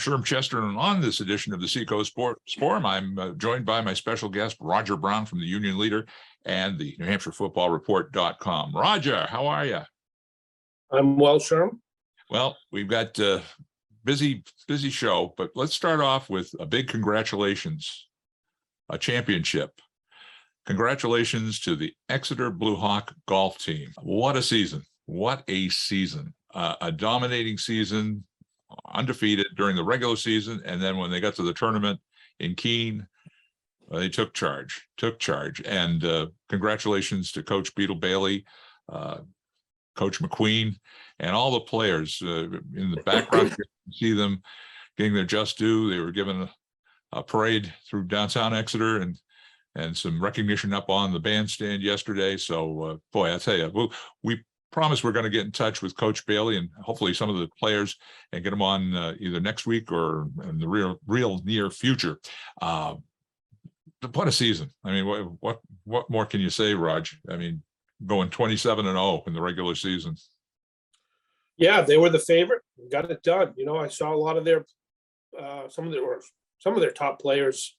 Sherm Chester, and on this edition of the Seacoast Forum, I'm joined by my special guest, Roger Brown from the Union Leader and the New Hampshire Football Report.com. Roger, how are you? I'm well, Sherm. Well, we've got a busy show, but let's start off with a big congratulations, a championship. Congratulations to the Exeter Bluehawk golf team. What a season. What a season. A dominating season, undefeated during the regular season. And then when they got to the tournament in Keene, they took charge. And congratulations to Coach Beetle Bailey, Coach McQueen, and all the players in the background. You can see them getting their just due. They were given a parade through downtown Exeter and some recognition up on the bandstand yesterday. So, boy, I tell you, we promise we're going to get in touch with Coach Bailey and hopefully some of the players and get them on either next week or in the real near future. What a season. I mean, what more can you say, Raj? I mean, going 27-0 in the regular season. Yeah, they were the favorite. Got it done. You know, I saw a lot of their some of their top players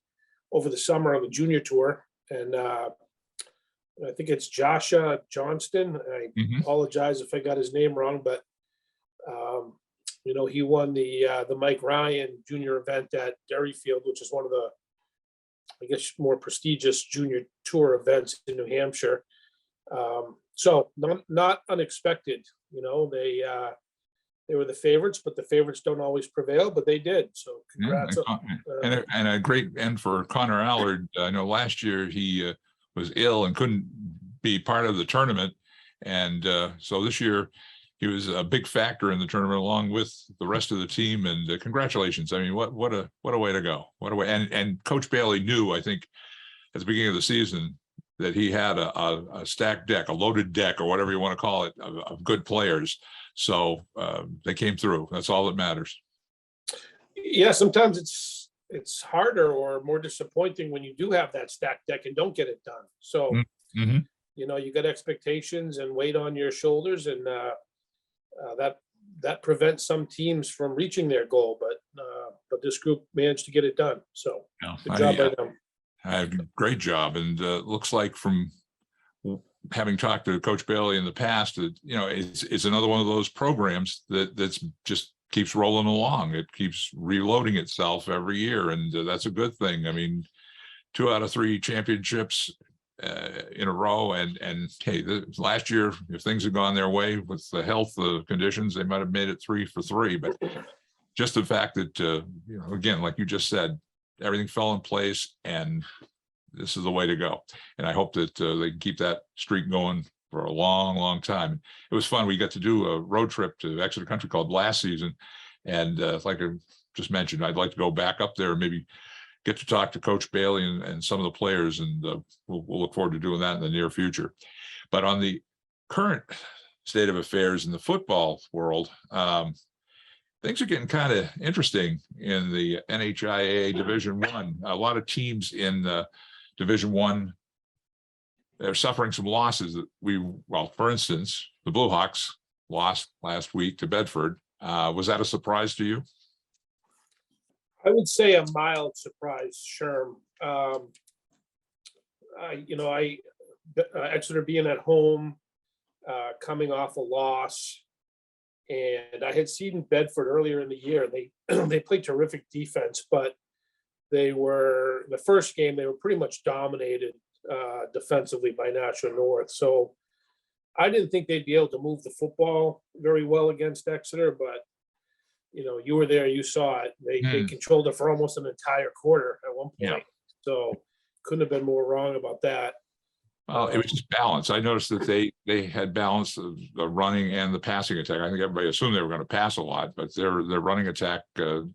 over the summer on the junior tour, and I think it's Joshua Johnston. I apologize if I got his name wrong, but you know, he won the Mike Ryan junior event at Derryfield, which is one of the, I guess, more prestigious junior tour events in New Hampshire. So not unexpected. You know, they were the favorites, but the favorites don't always prevail, but they did. So congrats. And a great end for Connor Allard. I know last year he was ill and couldn't be part of the tournament. And so this year he was a big factor in the tournament along with the rest of the team. And congratulations. I mean, what a way to go. What a way. And Coach Bailey knew, I think, at the beginning of the season that he had a stacked deck, a loaded deck, or whatever you want to call it, of good players. So they came through. That's all that matters. Yeah, sometimes it's harder or more disappointing when you do have that stacked deck and don't get it done. So, you know, you got expectations and weight on your shoulders, and that prevents some teams from reaching their goal. But this group managed to get it done. So good job by them. Great job. And looks like from having talked to Coach Bailey in the past, that, you know, it's another one of those programs that's just keeps rolling along. It keeps reloading itself every year, and that's a good thing. I mean, 2 out of 3 championships in a row, and hey, last year, if things had gone their way with the health conditions, they might have made it 3 for 3. But just the fact that you know, again, like you just said, everything fell in place, and this is the way to go. And I hope that they can keep that streak going for a long, long time. It was fun. We got to do a road trip to Exeter Country Club last season. And like I just mentioned, I'd like to go back up there and maybe get to talk to Coach Bailey and some of the players. And we'll look forward to doing that in the near future. But on the current state of affairs in the football world, things are getting kind of interesting in the NHIAA Division I. A lot of teams in Division I, they're suffering some losses that for instance, the Bluehawks lost last week to Bedford. Was that a surprise to you? I would say a mild surprise, Sherm. You know, Exeter being at home, coming off a loss, and I had seen Bedford earlier in the year. They played terrific defense, but the first game, they were pretty much dominated defensively by National North. So I didn't think they'd be able to move the football very well against Exeter, but you know, you were there, you saw it. They controlled it for almost an entire quarter at one point. Yeah. So couldn't have been more wrong about that. Well, it was just balance. I noticed that they had balance the running and the passing attack. I think everybody assumed they were going to pass a lot, but their running attack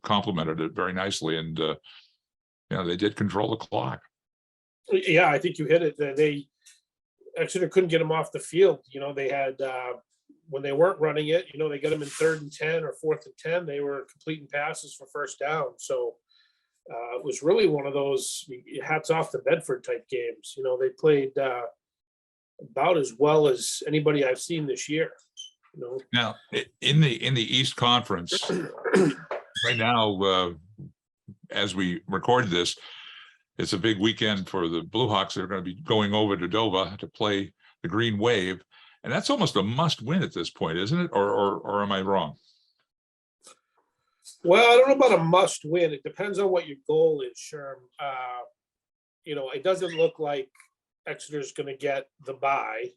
complemented it very nicely, and you know, they did control the clock. Yeah, I think you hit it. Exeter couldn't get them off the field. You know, they had when they weren't running it, you know, they got them in 3rd and 10 or 4th and 10. They were completing passes for first down. So it was really one of those hats off to Bedford type games. You know, they played about as well as anybody I've seen this year. You know, now in the East Conference, right now, as we record this, it's a big weekend for the Bluehawks. They're going to be going over to Dover to play the Green Wave, and that's almost a must-win at this point, isn't it? Or am I wrong? Well, I don't know about a must win. It depends on what your goal is, Sherm. It doesn't look like Exeter's going to get the bye.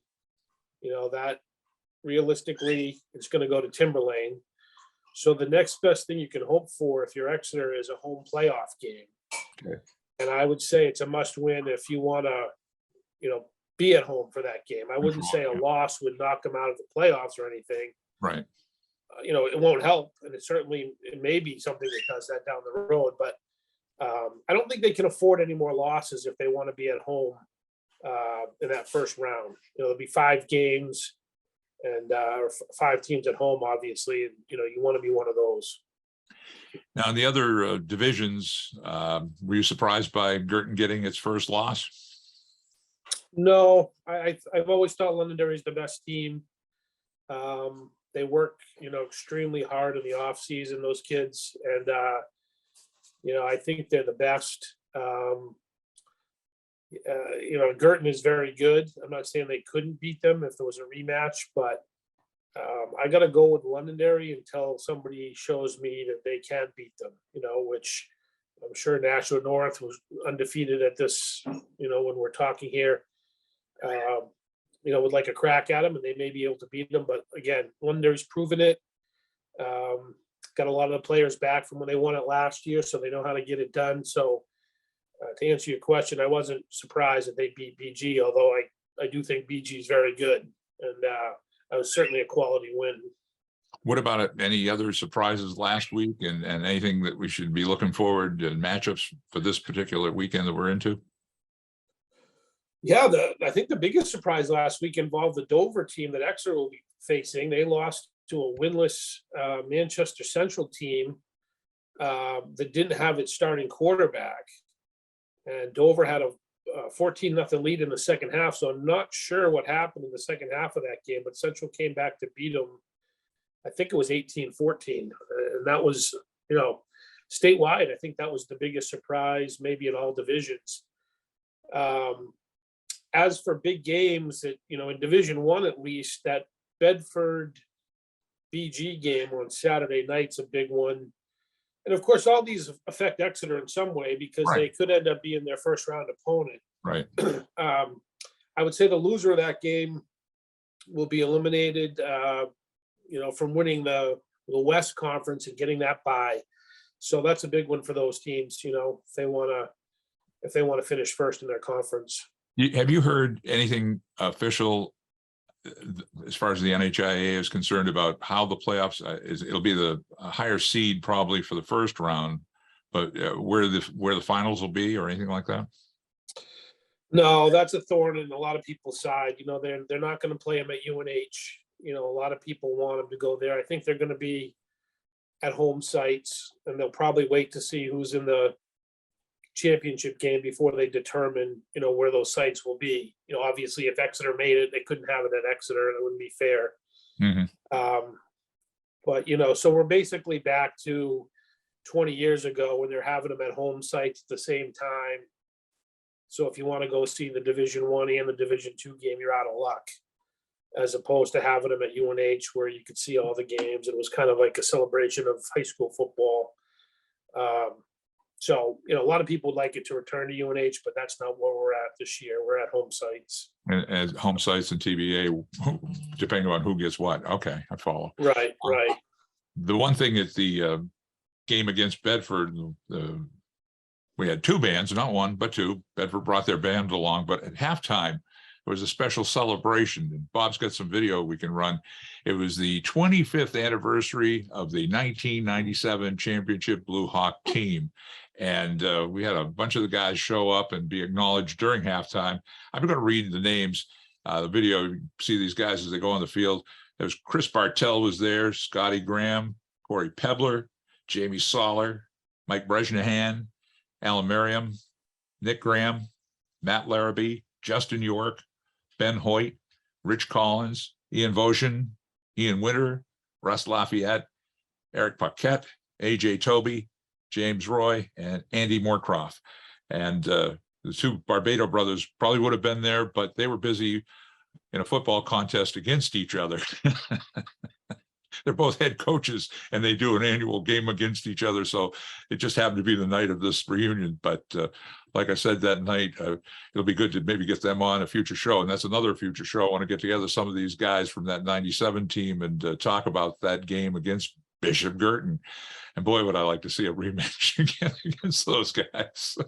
That realistically, it's going to go to Timberlane. So the next best thing you can hope for if you're Exeter is a home playoff game. Okay. And I would say it's a must win if you want to, be at home for that game. I wouldn't say a loss would knock them out of the playoffs or anything. Right. It won't help, and it may be something that does that down the road, but I don't think they can afford any more losses if they want to be at home in that first round. There'll be 5 games and 5 teams at home, obviously, and you want to be one of those. Now, in the other divisions, were you surprised by Girton getting its first loss? No, I've always thought Londonderry's the best team. They work, extremely hard in the off season, those kids. And, I think they're the best. Girton is very good. I'm not saying they couldn't beat them if there was a rematch, but I got to go with Londonderry until somebody shows me that they can beat them, which I'm sure Nashua North was undefeated at this, when we're talking here. Would like a crack at them, and they may be able to beat them. But again, Londonderry's proven it. Got a lot of the players back from when they won it last year, so they know how to get it done. So to answer your question, I wasn't surprised that they beat BG, although I do think BG is very good, and it was certainly a quality win. What about it? Any other surprises last week, and anything that we should be looking forward to matchups for this particular weekend that we're into? Yeah, I think the biggest surprise last week involved the Dover team that Exeter will be facing. They lost to a winless Manchester Central team that didn't have its starting quarterback. And Dover had a 14-0 lead in the second half, so I'm not sure what happened in the second half of that game, but Central came back to beat them. I think it was 18-14, and that was, statewide. I think that was the biggest surprise, maybe in all divisions. As for big games that, in Division I, at least, that Bedford BG game on Saturday night's a big one. And of course, all these affect Exeter in some way because They could end up being their first round opponent. Right. I would say the loser of that game will be eliminated, from winning the West Conference and getting that bye. So that's a big one for those teams, if they want to finish first in their conference. Have you heard anything official as far as the NHIAA is concerned about how the playoffs it'll be the higher seed probably for the first round, but where the finals will be or anything like that? No, that's a thorn in a lot of people's side. They're not going to play them at UNH. A lot of people want them to go there. I think they're going to be at home sites, and they'll probably wait to see who's in the championship game before they determine, where those sites will be. Obviously, if Exeter made it, they couldn't have it at Exeter. That wouldn't be fair. Mm-hmm. But, so we're basically back to 20 years ago when they're having them at home sites at the same time. So if you want to go see the Division I and the Division II game, you're out of luck, as opposed to having them at UNH where you could see all the games. It was kind of like a celebration of high school football. So, a lot of people would like it to return to UNH, but that's not where we're at this year. We're at home sites. And home sites and TBA, depending on who gets what. Okay, I follow. Right. The one thing at the game against Bedford, we had 2 bands, not one, but 2. Bedford brought their band along, but at halftime, there was a special celebration. And Bob's got some video we can run. It was the 25th anniversary of the 1997 Championship Bluehawk team. And we had a bunch of the guys show up and be acknowledged during halftime. I'm going to read the names. The video, you see these guys as they go on the field. There's Chris Bartell was there, Scotty Graham, Corey Pebler, Jamie Soller, Mike Brejnahan, Alan Merriam, Nick Graham, Matt Larrabee, Justin York, Ben Hoyt, Rich Collins, Ian Voshin, Ian Winter, Russ Lafayette, Eric Paquette, AJ Toby, James Roy, and Andy Moorcroft. And the two Barbado brothers probably would have been there, but they were busy in a football contest against each other. They're both head coaches and they do an annual game against each other. So it just happened to be the night of this reunion. But like I said, that night, it'll be good to maybe get them on a future show. And that's another future show. I want to get together some of these guys from that 97 team and talk about that game against Bishop Girton. And boy, would I like to see a rematch again against those guys.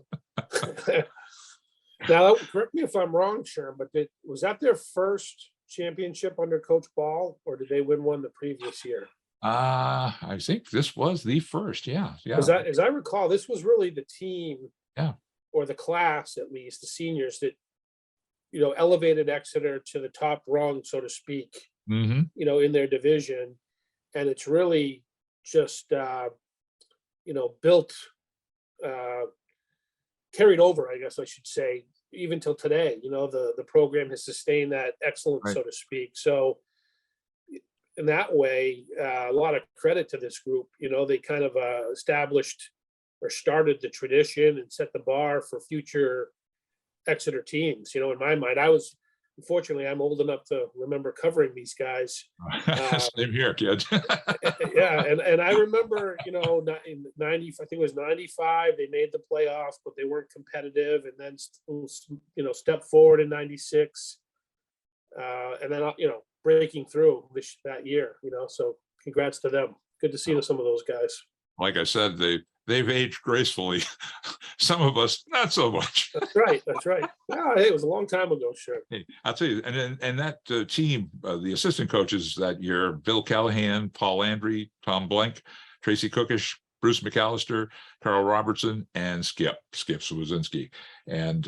Now, correct me if I'm wrong, Sherm, but was that their first championship under Coach Ball, or did they win one the previous year? I think this was the first. Yeah. As I recall, this was really the team, Yeah. or the class, at least the seniors, that elevated Exeter to the top rung, so to speak. Mm-hmm. In their division, and it's really just built, carried over, I guess I should say, even till today. The program has sustained that excellence, Right. so to speak. So in that way, a lot of credit to this group. They kind of established or started the tradition and set the bar for future Exeter teams. In my mind, unfortunately, I'm old enough to remember covering these guys. Same here, kid. Yeah, and I remember, in 90, I think it was 95, they made the playoffs, but they weren't competitive, and then stepped forward in 96, and then breaking through that year. So congrats to them. Good to see some of those guys. Like I said, they've aged gracefully. Some of us not so much. That's right. Yeah, it was a long time ago, sure. Hey, I'll tell you, and that team, the assistant coaches that year, Bill Callahan, Paul Landry, Tom Blank, Tracy Cookish, Bruce McAllister, Carl Robertson, and Skip Swazinski. And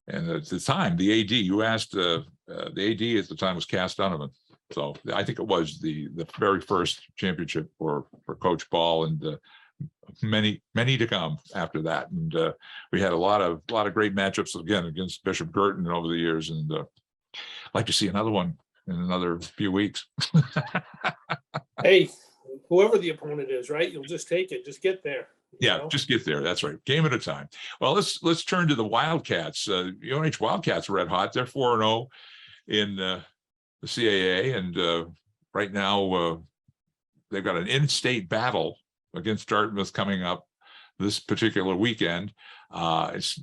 at the time, the AD, you asked, the AD at the time was Cass Donovan. So I think it was the very first championship for Coach Ball, and many to come after that. And we had a lot of great matchups again against Bishop Girton over the years, and I'd like to see another one in another few weeks. Hey, whoever the opponent is, right? You'll just take it. Just get there. Yeah, just get there. That's right. Game at a time. Well, let's turn to the Wildcats. UNH Wildcats red hot. They're 4-0 in the CAA, and right now they've got an in-state battle against Dartmouth coming up this particular weekend. It's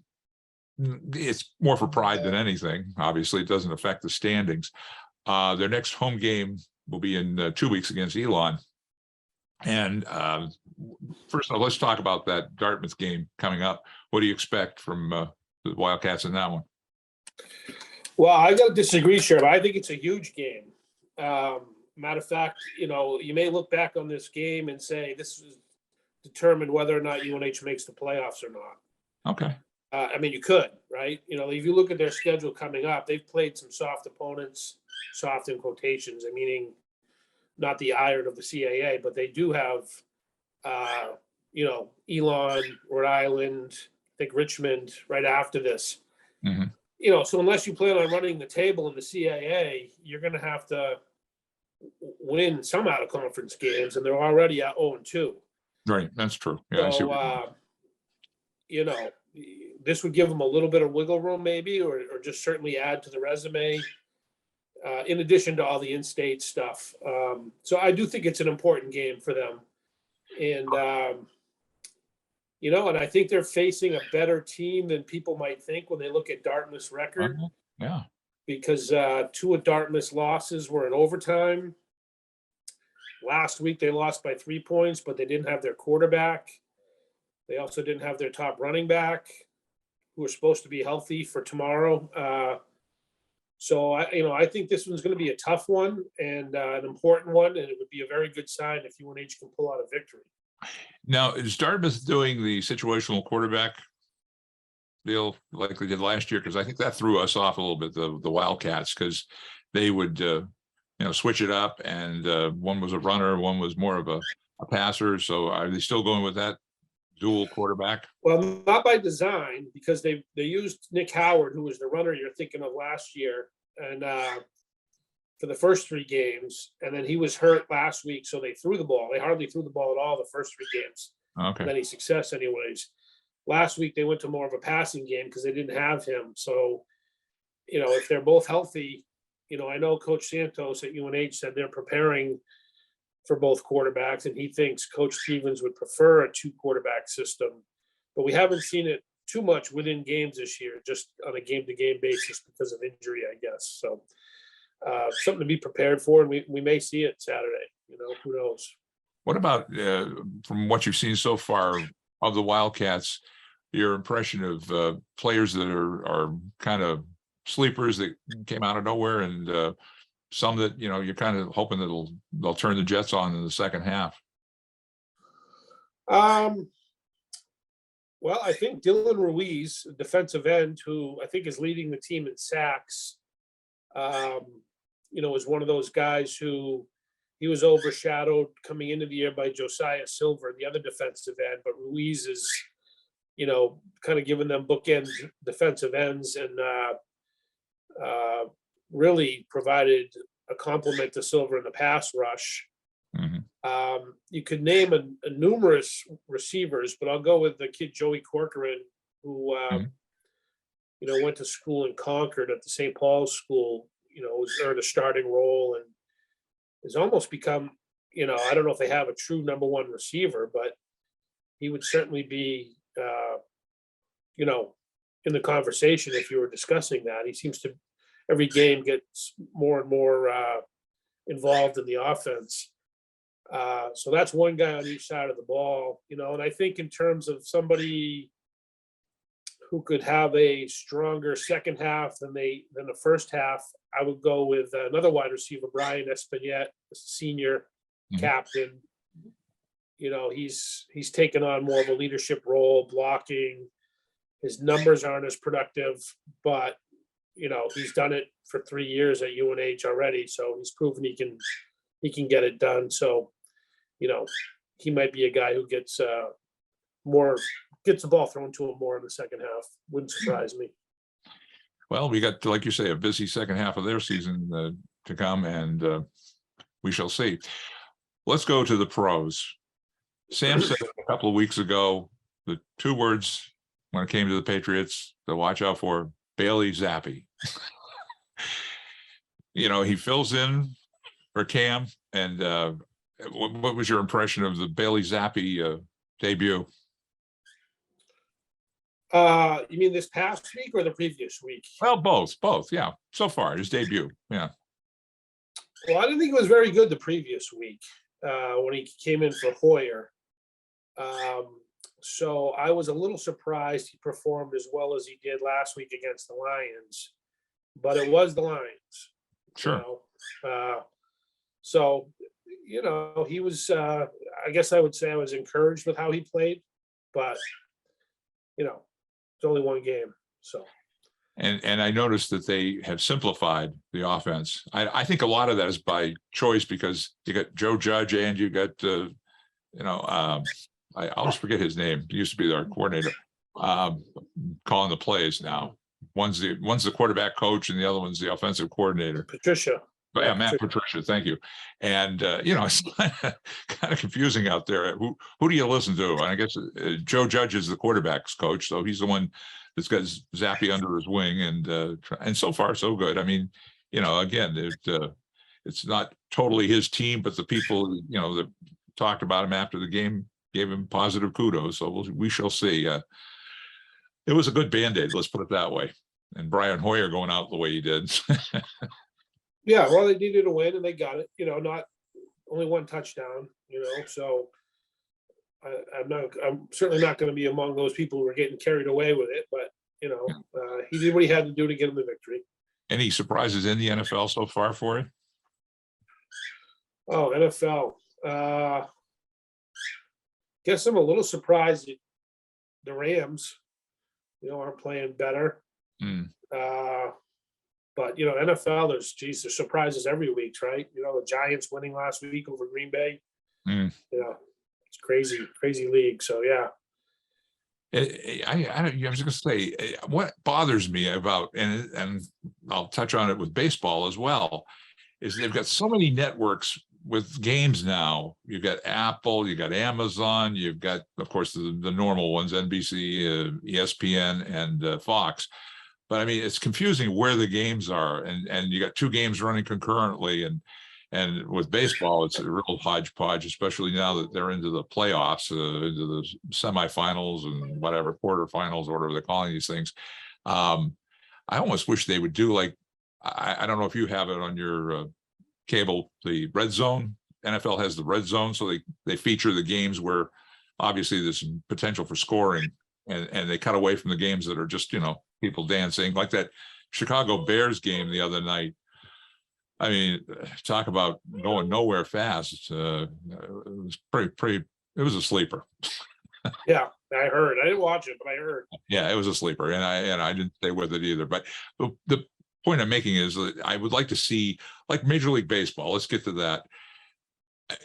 more for pride than anything. Obviously, it doesn't affect the standings. Their next home game will be in 2 weeks against Elon. And first of all, let's talk about that Dartmouth game coming up. What do you expect from the Wildcats in that one? Well, I got to disagree, Sherm. I think it's a huge game. Matter of fact, you may look back on this game and say this is determined whether or not UNH makes the playoffs or not. Okay. I mean, you could, right? If you look at their schedule coming up, they've played some soft opponents, soft in quotations, meaning not the iron of the CAA, but they do have, Elon, Rhode Island, I think Richmond right after this. Mm-hmm. So unless you plan on running the table in the CAA, you're going to have to win some out of conference games, and they're already at 0-2. Right, that's true. Yeah, So, this would give them a little bit of wiggle room, maybe, or just certainly add to the resume, in addition to all the in-state stuff. So I do think it's an important game for them, and and I think they're facing a better team than people might think when they look at Dartmouth's record. Yeah. Because 2 of Dartmouth's losses were in overtime. Last week they lost by 3 points, but they didn't have their quarterback. They also didn't have their top running back, who are supposed to be healthy for tomorrow. So I think this one's going to be a tough one and an important one, and it would be a very good sign if UNH can pull out a victory. Now, is Dartmouth doing the situational quarterback deal like they did last year? Because I think that threw us off a little bit, the Wildcats, because they would switch it up, and one was a runner, one was more of a passer. So are they still going with that dual quarterback? Well, not by design, because they used Nick Howard, who was the runner you're thinking of last year, and for the first 3 games, and then he was hurt last week, so they threw the ball. They hardly threw the ball at all the first 3 games. Okay. Any success anyways. Last week they went to more of a passing game because they didn't have him. So, if they're both healthy, I know Coach Santos at UNH said they're preparing for both quarterbacks, and he thinks Coach Stevens would prefer a 2-quarterback system. But we haven't seen it too much within games this year, just on a game-to-game basis because of injury, I guess. So something to be prepared for, and we may see it Saturday. Who knows? What about from what you've seen so far of the Wildcats, your impression of players that are kind of sleepers that came out of nowhere, and some that you're kind of hoping that they'll turn the Jets on in the second half? Well, I think Dylan Ruiz, defensive end, who I think is leading the team in sacks, is one of those guys who he was overshadowed coming into the year by Josiah Silver, the other defensive end, but Ruiz is, kind of giving them bookend defensive ends, and really provided a complement to Silver in the pass rush. Mm-hmm. You could name a numerous receivers, but I'll go with the kid Joey Corcoran, who went to school in Concord at the St. Paul's School. Earned a starting role and has almost become, I don't know if they have a true number 1 receiver, but he would certainly be, in the conversation if you were discussing that. He seems to every game gets more and more involved in the offense. So that's one guy on each side of the ball, and I think in terms of somebody who could have a stronger second half than the first half, I would go with another wide receiver, Brian Espinette, senior captain. He's taken on more of a leadership role, blocking. His numbers aren't as productive, but he's done it for 3 years at UNH already, so he's proven he can get it done. So, he might be a guy who gets the ball thrown to him more in the second half. Wouldn't surprise me. Well, we got, like you say, a busy second half of their season to come, and we shall see. Let's go to the pros. Sam said a couple of weeks ago, the 2 words when it came to the Patriots to watch out for: Bailey Zappi. He fills in for Cam, and what was your impression of the Bailey Zappi debut? You mean this past week or the previous week? Well, both. Yeah. So far, his debut. Yeah. Well, I didn't think it was very good the previous week when he came in for Hoyer. So I was a little surprised he performed as well as he did last week against the Lions, but it was the Lions. Sure. So, he was, I guess I would say I was encouraged with how he played, but, it's only 1 game. So. And I noticed that they have simplified the offense. I think a lot of that is by choice, because you got Joe Judge and you got, I always forget his name. He used to be our coordinator, calling the plays now. One's the quarterback coach and the other one's the offensive coordinator. Patricia. But yeah, Matt Patricia, thank you. And it's kind of confusing out there. Who do you listen to? And I guess Joe Judge is the quarterback's coach, so he's the one that's got Zappi under his wing, and so far so good. I mean, again, it's not totally his team, but the people that talked about him after the game gave him positive kudos. So we shall see. It was a good Band-Aid, let's put it that way. And Brian Hoyer going out the way he did. Yeah, well, they needed a win and they got it. Not only 1 touchdown. So I'm certainly not going to be among those people who are getting carried away with it. But he did what he had to do to get him the victory. Any surprises in the NFL so far for you? Oh, NFL. Guess I'm a little surprised that the Rams, aren't playing better. But NFL, there's surprises every week, right? The Giants winning last week over Green Bay. It's crazy league. So yeah. I was going to say, what bothers me about, and I'll touch on it with baseball as well, is they've got so many networks with games now. You've got Apple, you've got Amazon, you've got, of course, the normal ones, NBC, ESPN, and Fox. But I mean, it's confusing where the games are, and you got two games running concurrently, and with baseball, it's a real hodgepodge, especially now that they're into the playoffs, into the semifinals and whatever, quarterfinals, or whatever they're calling these things. I almost wish they would do like, I don't know if you have it on your cable, the red zone. NFL has the red zone, so they feature the games where obviously there's some potential for scoring, and they cut away from the games that are just, people dancing, like that Chicago Bears game the other night. I mean, talk about going nowhere fast. It was pretty. It was a sleeper. Yeah, I heard. I didn't watch it, but I heard. Yeah, it was a sleeper, and I didn't stay with it either. But the point I'm making is that I would like to see, like Major League Baseball. Let's get to that.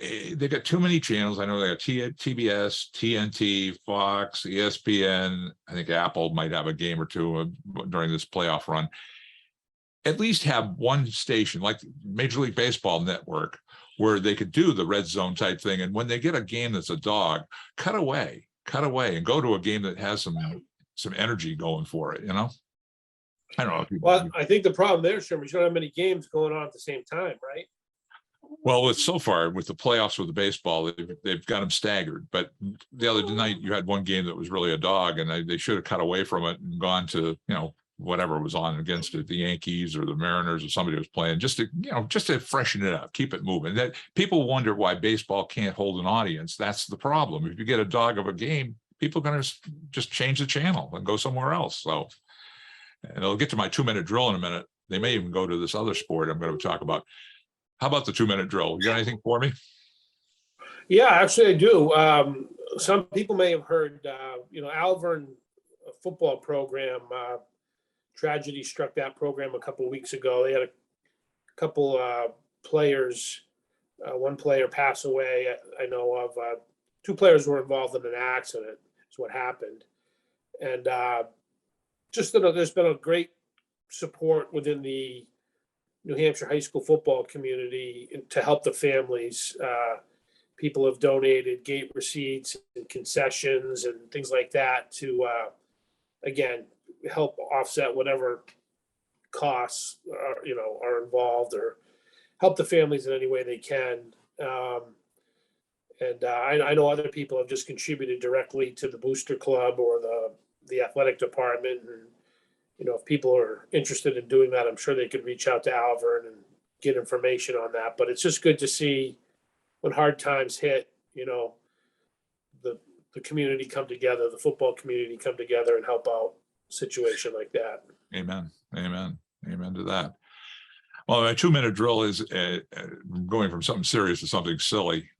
They got too many channels. I know they got TBS, TNT, Fox, ESPN. I think Apple might have a game or two during this playoff run. At least have one station like Major League Baseball Network where they could do the red zone type thing. And when they get a game that's a dog, cut away and go to a game that has some energy going for it, I don't know. Well, I think the problem there, Sherm, is you don't have many games going on at the same time, right? Well, it's so far with the playoffs with the baseball, they've got them staggered. But the other night you had one game that was really a dog, and they should have cut away from it and gone to, whatever was on against it, the Yankees or the Mariners or somebody was playing, just to freshen it up, keep it moving. That people wonder why baseball can't hold an audience. That's the problem. If you get a dog of a game, people are going to just change the channel and go somewhere else. So, and I'll get to my 2-minute drill in a minute. They may even go to this other sport I'm going to talk about. How about the 2-minute drill? You got anything for me? Yeah, actually I do. Some people may have heard, Alvern football program, tragedy struck that program a couple of weeks ago. They had a couple players, one player pass away. I know of 2 players were involved in an accident is what happened. And there's been a great support within the New Hampshire high school football community to help the families. People have donated gate receipts and concessions and things like that to, again, help offset whatever costs are involved, or help the families in any way they can. I know other people have just contributed directly to the booster club or the athletic department. And, if people are interested in doing that, I'm sure they could reach out to Alvern and get information on that. But it's just good to see when hard times hit, the community come together, the football community come together and help out a situation like that. Amen to that. Well, my 2-minute drill is going from something serious to something silly.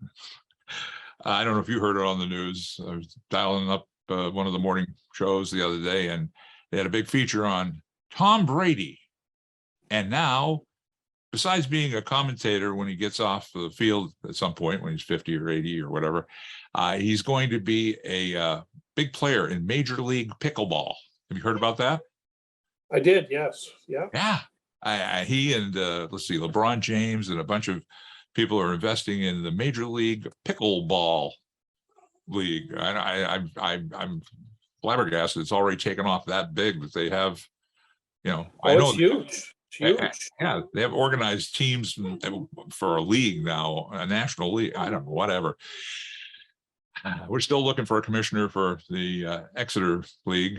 I don't know if you heard it on the news. I was dialing up one of the morning shows the other day, and they had a big feature on Tom Brady. And now, besides being a commentator when he gets off the field at some point, when he's 50 or 80 or whatever, he's going to be a big player in Major League Pickleball. Have you heard about that? I did, yes. Yeah. Yeah. He and let's see, LeBron James and a bunch of people are investing in the Major League Pickleball League. I'm flabbergasted. It's already taken off that big that they have. I know it's huge. It's huge. Yeah, they have organized teams for a league now, a national league. I don't know, whatever. We're still looking for a commissioner for the Exeter League.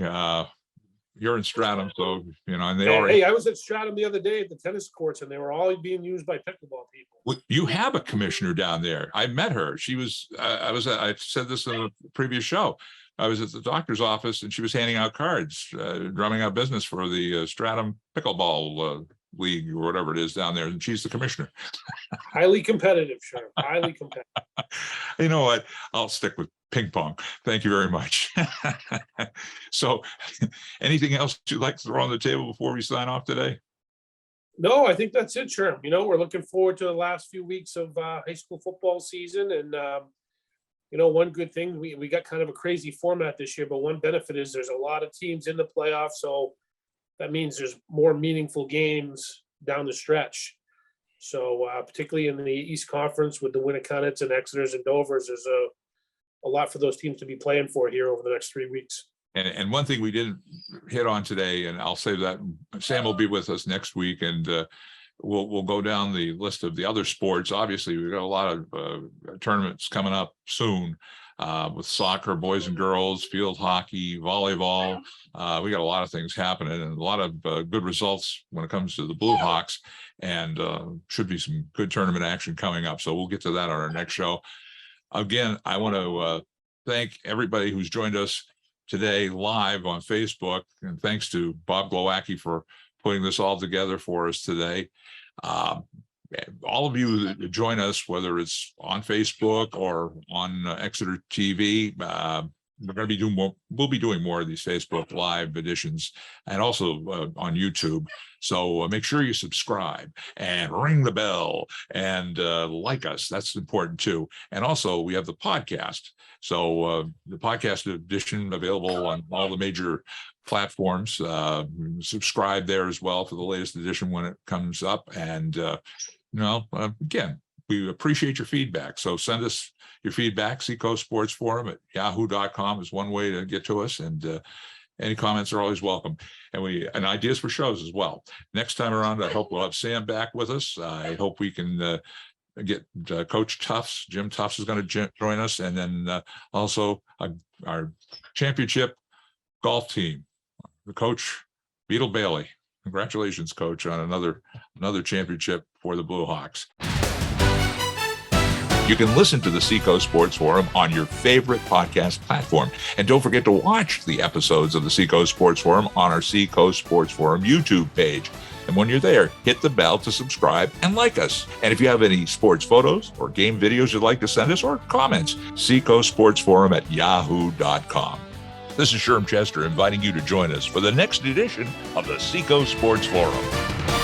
You're in Stratham, so and they already. Hey, I was at Stratham the other day at the tennis courts, and they were all being used by pickleball people. You have a commissioner down there. I met her. She was. I said this in a previous show. I was at the doctor's office, and she was handing out cards, drumming out business for the Stratham Pickleball League or whatever it is down there, and she's the commissioner. Highly competitive, sure. Highly competitive. You know what? I'll stick with ping pong. Thank you very much. So, anything else you'd like to throw on the table before we sign off today? No, I think that's it, Sherm. We're looking forward to the last few weeks of high school football season, and one good thing, we got kind of a crazy format this year, but one benefit is there's a lot of teams in the playoffs, so that means there's more meaningful games down the stretch. So particularly in the East Conference with the Winnicotts and Exeters and Dovers, there's a lot for those teams to be playing for here over the next 3 weeks. And one thing we didn't hit on today, and I'll say that Sam will be with us next week, and we'll go down the list of the other sports. Obviously, we've got a lot of tournaments coming up soon with soccer, boys and girls, field hockey, volleyball. We got a lot of things happening and a lot of good results when it comes to the Blue Hawks, and should be some good tournament action coming up. So we'll get to that on our next show. Again, I want to thank everybody who's joined us today live on Facebook, and thanks to Bob Glowacki for putting this all together for us today. All of you that join us, whether it's on Facebook or on Exeter TV, we're going to be doing more. We'll be doing more of these Facebook Live editions, and also on YouTube. So make sure you subscribe and ring the bell and like us. That's important too. And also, we have the podcast. So the podcast edition available on all the major platforms. Subscribe there as well for the latest edition when it comes up. And again, we appreciate your feedback. So send us your feedback. Seacoast Sports Forum at yahoo.com is one way to get to us. And any comments are always welcome. And ideas for shows as well. Next time around, I hope we'll have Sam back with us. I hope we can get Coach Tufts. Jim Tufts is going to join us. And then also our championship golf team, the coach, Beetle Bailey. Congratulations, Coach, on another championship for the Blue Hawks. You can listen to the Seacoast Sports Forum on your favorite podcast platform. And don't forget to watch the episodes of the Seacoast Sports Forum on our Seacoast Sports Forum YouTube page. And when you're there, hit the bell to subscribe and like us. And if you have any sports photos or game videos you'd like to send us, or comments, Seacoast Sports Forum at yahoo.com. This is Sherm Chester inviting you to join us for the next edition of the Seacoast Sports Forum.